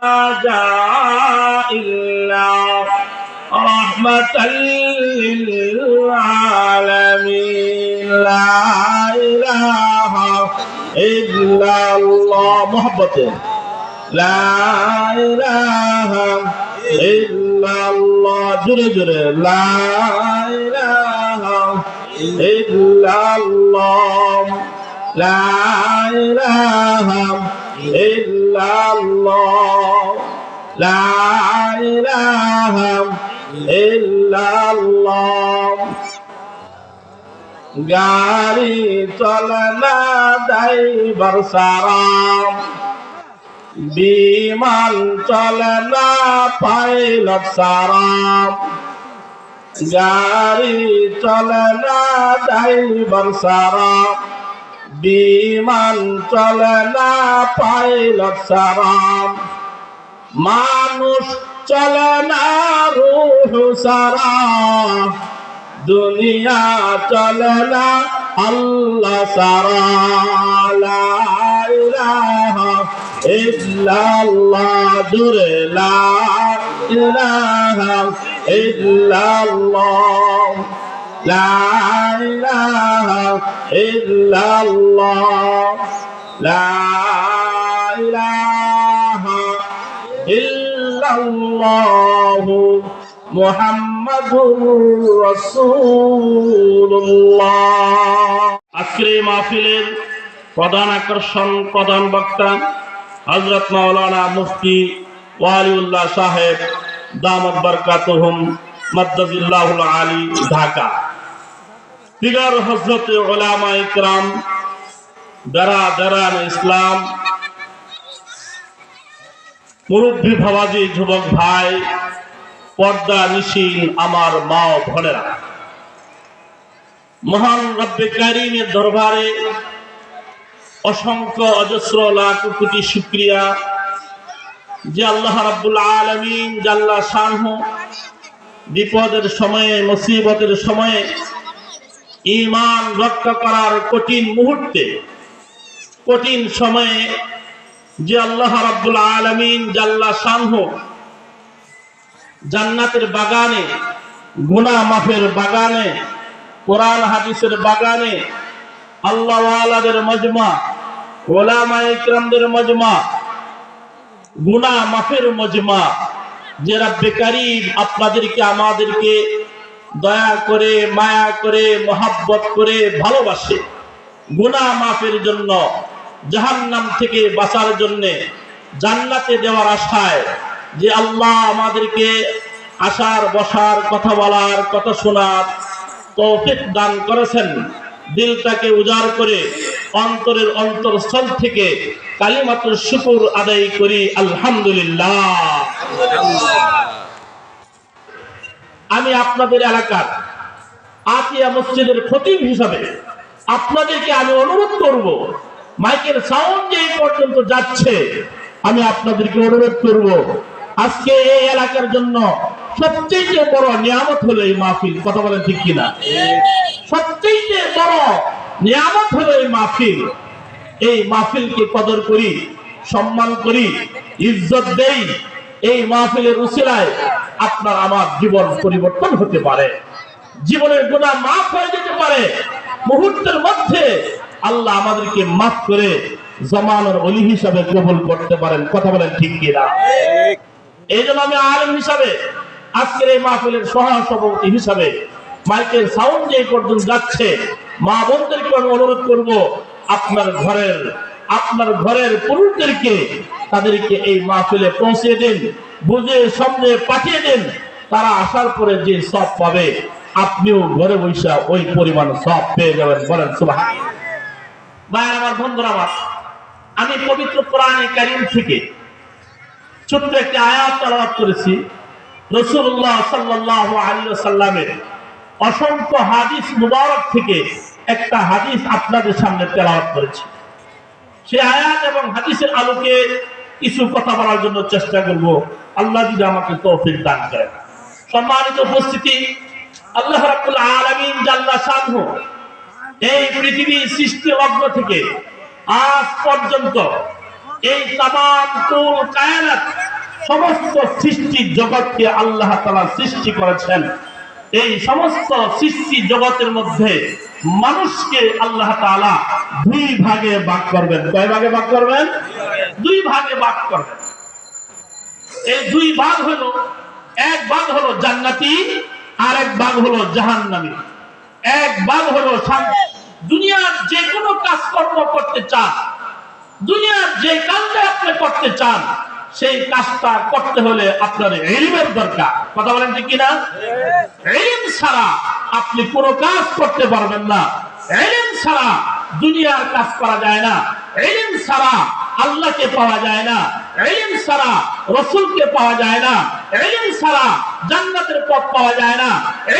جاء إلا رحمة للعالمين لا إله إلا الله محبته لا إله إلا الله جري جري لا إله إلا الله لا إله إلا الله لا إله إلا الله গাড়ি চলে না ড্রাইভার সারা বিমান চলে না পাইলট সারা গাড়ি চলে না ড্রাইভার সারা বিমান চলে না পাইলট সারা মানুষ চলে না রূহ সারা দুনিয়া চলে না আল্লাহ সারা লা ইলাহা ইল্লাল্লাহ জুরে লা ইলাহা ইল্লাল্লাহ লা ইলাহা ইল্লাল্লাহ লা ইলাহা ইল্লাল্লাহ মুহাম্মাদুর রাসূলুল্লাহ। আজকের এই মাহফিলের প্রধান আকর্ষণ, প্রধান বক্তা হযরত মাওলানা মুফতি ওয়ালিউল্লাহ সাহেব দামাত বরকাতুহুম মাদ্দাজিল্লাহুল আলী ঢাকা। দিগার হযরত উলামা ইকরাম, বেরাদারান ইসলাম, মুরব্বী ভাবাজি, যুবক ভাই, পর্দা নিশীন আমার মা ও বোনেরা, মহান রব্বে কারীমের দরবারে অসংখ্য অজস্র লাখ কোটি শুকরিয়া যে আল্লাহ রাব্বুল আলামিন জাল্লা শানহু বিপদের সময়ে, মুসিবতের সময়ে, ঈমান রক্ষা করার কঠিন মুহূর্তে, কঠিন সময়ে যে আল্লাহ রাব্বুল আলামিন জাল্লা শানহু জান্নাতের বাগানে, গুনাহ মাফের বাগানে, কোরআন হাদিসের বাগানে, আল্লাহ ওয়ালাদের মজমা, উলামায়ে ইকরামদের মজমা, গুনাহ মাফের মজমা, যে রব্বে কারীম আপনাদেরকে আমাদেরকে দয়া করে, মায়া করে, মহব্বত করে ভালোবাসে, গুনাহ মাফের জন্য, জাহান্নাম থেকে বাঁচার জন্য, জান্নাতে দেওয়ার আশায় যে আল্লাহ আমাদেরকে আসার, বসার, কথা বলার, কথা শোনার তৌফিক দান করেছেন। দিলটাকে উজাড় করে অন্তরের অন্তরস্থল থেকে কালিমাতুল শুকর আদায় করি আলহামদুলিল্লাহ। আমি আপনাদের এলাকার আতিয়া মসজিদের খতিব হিসাবে আপনাদেরকে আমি অনুরোধ করব, মাইকের সাউন্ড যে পর্যন্ত যাচ্ছে, আমি আপনাদেরকে অনুরোধ করব, আজকে এই এলাকার জন্য সবচেয়ে বড় নিয়ামত হলো এই মাহফিল। কথা বলেন ঠিক কিনা? সবচেয়ে বড় নিয়ামত হলো এই মাহফিল। এই মাহফিলকে কদর করি, সম্মান করি, ইজ্জত দেই। এই মাহফিলের উসিলায় আপনার আমার জীবন পরিবর্তন হতে পারে, জীবনের গুনাহ মাফ হয়ে যেতে পারে, মুহূর্তের মধ্যে আল্লাহ আমাদেরকে মাফ করে জামানের ওলি হিসাবে কবুল করতে পারেন। কথা বলেন ঠিক কিনা? এই জন্য আমি আলেম হিসাবে আজকের এই মাহফিলের সভাপতি হিসাবে মাইকের সাউন্ড যে পর্যন্ত যাচ্ছে, মা বোনদেরকে আমি অনুরোধ করব, আপনার ঘরের পুরুষদেরকে তাদেরকে এই মাহফিলে পৌঁছে দিন, বুঝে সমঝে পাঠিয়ে দিন। তারা আসার পরে যে সব পাবে, আপনিও ঘরে বসে ওই পরিমাণ সব পেয়ে যাবেন। বলেন সুবহানাল্লাহ। ভাইরা আমার, বন্ধুরা আমার, আমি পবিত্র কোরআনে কারীম থেকে ছোট্ট একটি আয়াত তেলাওয়াত করেছি। রাসূলুল্লাহ সাল্লাল্লাহু আলাইহি ওয়াসাল্লামের অসংখ্য হাদিস মুবারক থেকে একটা হাদিস আপনাদের সামনে তেলাওয়াত করেছি। সেই আয়াত এবং হাদিসের আলোকে কিছু কথা বলার জন্য চেষ্টা করব, আল্লাহ যদি আমাকে তৌফিক দান করেন। সম্মানিত উপস্থিতি, আল্লাহ রাব্বুল আলামিন জাল্লা শানহু এই পৃথিবীর সৃষ্টি লগ্ন থেকে আজ পর্যন্ত এই তামাম কুল কায়নাত সমস্ত সৃষ্টি জগৎকে আল্লাহ তাআলা সৃষ্টি করেছেন, এই সমস্ত সৃষ্টি জগতের মধ্যে মানুষকে আল্লাহ তাআলা দুই ভাগে ভাগ করবেন। কয় ভাগে ভাগ করবেন? দুই ভাগে ভাগ করবেন। এই দুই ভাগ হলো, এক ভাগ হলো জান্নাতি, আর এক ভাগ হলো জাহান্নামী। এক ভাগ হলো দুনিয়ার যে কোনো কাজকর্ম করতে চান, দুনিয়ার যে কাজটা আপনি করতে চান, সেই কাজটা করতে হলে আপনার ইলমের দরকার। কথা বলেন ঠিক কিনা? ইলম ছাড়া আপনি কোনো কাজ করতে পারবেন না। ইলম ছাড়া দুনিয়ার কাজ করা যায় না। ইলম ছাড়া আল্লাহকে পাওয়া যায় না। ইলম ছাড়া রাসূলকে পাওয়া যায় না। ইলম ছাড়া জান্নাতের পথ পাওয়া যায় না।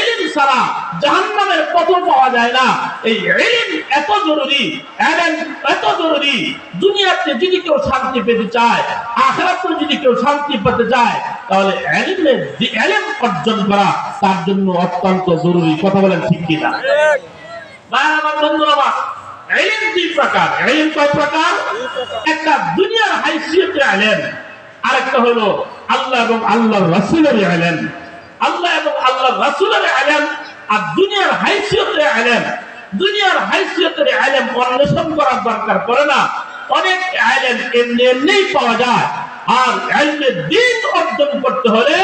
ইলম ছাড়া জাহান্নামের পথ পাওয়া যায় না। এই ইলম এত জরুরি, ইলম এত জরুরি। দুনিয়াতে যদি কেউ শান্তি পেতে চায়, আখিরাতে যদি কেউ শান্তি পেতে চায়, তাহলে ইলম অর্জন করা তার জন্য অত্যন্ত জরুরি। কথা বলেন ঠিক কিনা? ভাই আমার বন্ধুরা, ইলম দুই প্রকার। ইলম কয় প্রকার? একটা দুনিয়ার হাইসিয়তের ইলম, আরেকটা হলো আল্লাহ এবং আল্লাহর রাসূলের ইলম। আল্লাহ এবং আল্লাহর রাসূলের ইলম আর দুনিয়ার হাইসিয়তের ইলম। দুনিয়ার হাইসিয়তের ইলম অন্বেষণ করার দরকার পড়ে না। অনেক ইলম এমনি এমনিই পাওয়া যায়, আর ইলমে দ্বীন অর্জন করতে হলে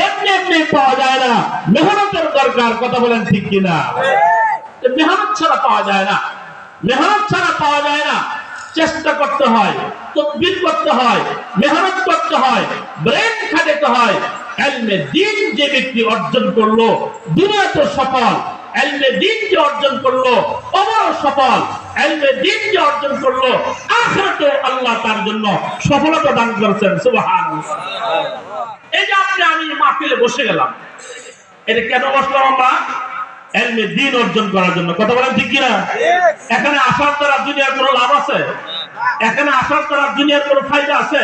এমনি এমনি পাওয়া যায় না, মেহনতের দরকার। কথা বলেন ঠিক কিনা? মেহনত ছাড়া পাওয়া যায় না। মেহনত ছাড়া পাওয়া যায় না। চেষ্টা করতে হয়, তদবির করতে হয়, মেহনত করতে হয়, ব্রেন খাটাতে হয়। ইলমে দ্বীন যে ব্যক্তি অর্জন করলো দুনিয়াতে সফল, ইলমে দ্বীন যে অর্জন করলো কবরও সফল, ইলমে দ্বীন যে অর্জন করলো আখিরাতে আল্লাহ তার জন্য সফলতা দান করেছেন। সুবহানাল্লাহ। এই যে আমি মাহফিলে বসে গেলাম, এটা কেন বসলাম? আমরা ইলমে দ্বীন অর্জন করার জন্য। কথা বলেন ঠিক কিনা? এখানে আসার দ্বারা দুনিয়ার কোনো লাভ আছে? এখানে আসার দ্বারা দুনিয়ার কোনো ফায়দা আছে?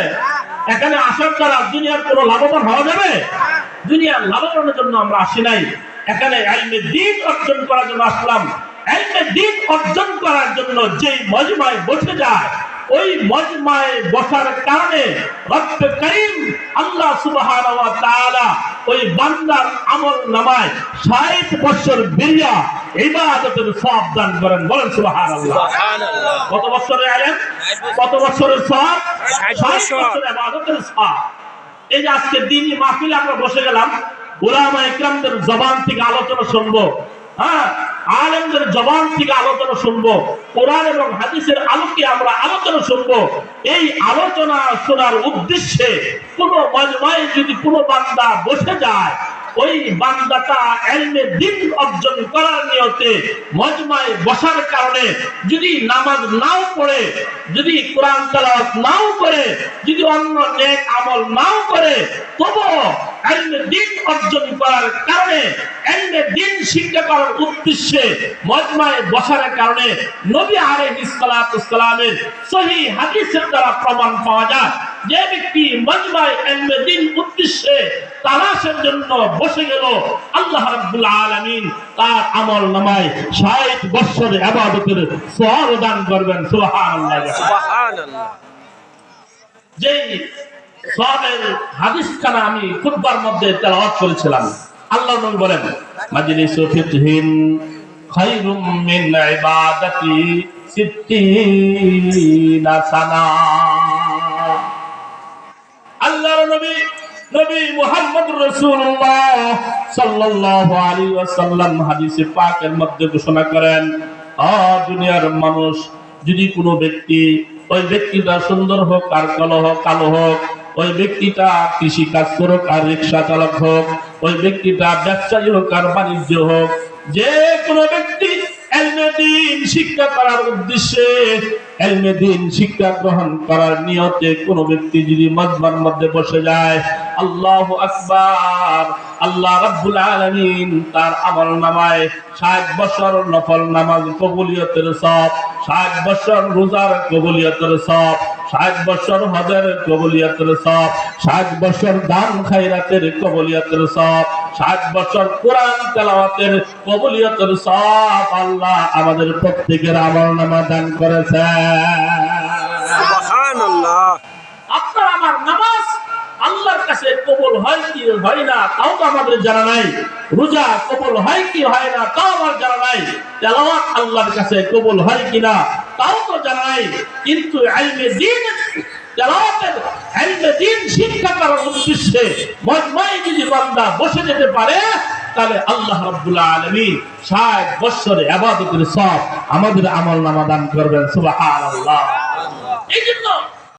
এখানে আসার দ্বারা দুনিয়ার কোনো লাভবান হওয়া যাবে? দুনিয়ার লাভবানের জন্য আমরা আসি নাই, এখানে ইলমে দ্বীন অর্জন করার জন্য আসলাম। ইলমে দ্বীন অর্জন করার জন্য যেই মজমায় বসে যায়, ওই মজমায় বসার কারণে রব্বে করিম আল্লাহ সুবহানাহু ওয়া তাআলা ওই বান্দার আমল নামায় 60 বছর বিরিয়া ইবাদতের সওয়াব দান করেন। বলেন সুবহানাল্লাহ। সুবহানাল্লাহ। কত বছরের ইলম? কত বছরের সওয়াব? 60 বছরের ইবাদতের সওয়াব। এই যে আজকে দ্বীনি মাহফিলে আমরা বসে গেলাম, উলামা ইকরামদের জবান থেকে আলোচনা শুনবো, আলেমদের জবান থেকে আলোচনা শুনবো, কোরআন এবং হাদিসের আলোকে আমরা আলোচনা শুনবো। এই আলোচনা শোনার উদ্দেশ্যে কোন মজমায় যদি কোনো বান্দা বসে যায়, ওই বান্দাটা ইলমে দ্বীন অর্জন করার নিয়তে মজমায় বসার কারণে যদি নামাজ নাও পড়ে, যদি কোরআন তেলাওয়াত নাও করে, যদি অন্য নেক আমল নাও করে, তবুও ইলমে দ্বীন অর্জন করার কারণে, ইলমে দ্বীন শিক্ষা করার উদ্দেশ্যে মজমায় বসার কারণে নবী আলাইহিস সালাতু ওয়াস সালামের সহিহ হাদিসের দ্বারা প্রমাণ পাওয়া যায়, যে ব্যক্তি মজমায় ইলমে দ্বীন উদ্দেশ্যে তালাশের জন্য বসে গেল, আল্লাহ রাব্বুল আলামিন তার আমল নামায় 60 বছর ইবাদতের সওয়াব দান করবেন। সুবহানাল্লাহ। সুবহানাল্লাহ। যেই সওয়াবের হাদিসখানা আমি খুতবার মধ্যে তেলাওয়াত করেছিলাম, আল্লাহর নবী বলেন, মাজলিসু ফিকহিন খায়রুম মিন ইবাদাতি 60 সানা। আল্লাহর নবী মুহাম্মদুর রাসূলুল্লাহ সাল্লাল্লাহু আলাইহি ওয়াসাল্লাম হাদিসে পাকের মধ্যে ঘোষণা করেন, দুনিয়ার মানুষ যদি কোনো ব্যক্তি, ওই ব্যক্তিটা সুন্দর হোক আর কালো হোক, ওই ব্যক্তিটা কৃষি কাজ করুক আর রিক্সা চালক হোক, ওই ব্যক্তিটা ব্যবসায়ী হোক আর বাণিজ্য হোক, যে কোনো ব্যক্তি ইলমে দ্বীন শিক্ষা করার উদ্দেশ্যে, ইলমে দ্বীন শিক্ষা গ্রহণ করার নিয়তে কোনো ব্যক্তি যদি মজমার মধ্যে বসে যায়, আল্লাহু আকবার, আল্লাহ রাব্বুল আলামিন তার আমল নামায় 60 বছর নফল নামাজ কবুলিয়তের সওয়াব, 60 বছর রোজার কবুলিয়তের সওয়াব, 60 বছর হজের কবুলিয়তের সওয়াব, 60 বছর দান খায়রাতের কবুলিয়তের সওয়াব, 60 বছর কোরআন তেলাওয়াতের কবুলিয়তের সওয়াব আল্লাহ আমাদের প্রত্যেকের আমলনামা দান করেছেন। সুবহানাল্লাহ। আপনার আমার নামাজ আল্লাহর কাছে কবুল হয় কি হয় না তাও তো আমাদের জানা নাই, রোজা কবুল হয় কি হয় না তাও আমার জানা নাই, তেলাওয়াত আল্লাহর কাছে কবুল হয় কিনা তাও তো জানা নাই। কিন্তু ইলমে দ্বীন, তেলাওয়াতের ইলমে দ্বীন শিক্ষা করার উদ্দেশ্যে মজমায় যদি বান্দা বসে যেতে পারে, তাহলে আল্লাহ রাব্বুল আলামিন 60 বছরের ইবাদতের সওয়াব আমাদের আমলনামা দান করবেন। সুবহানাল্লাহ। এই জন্য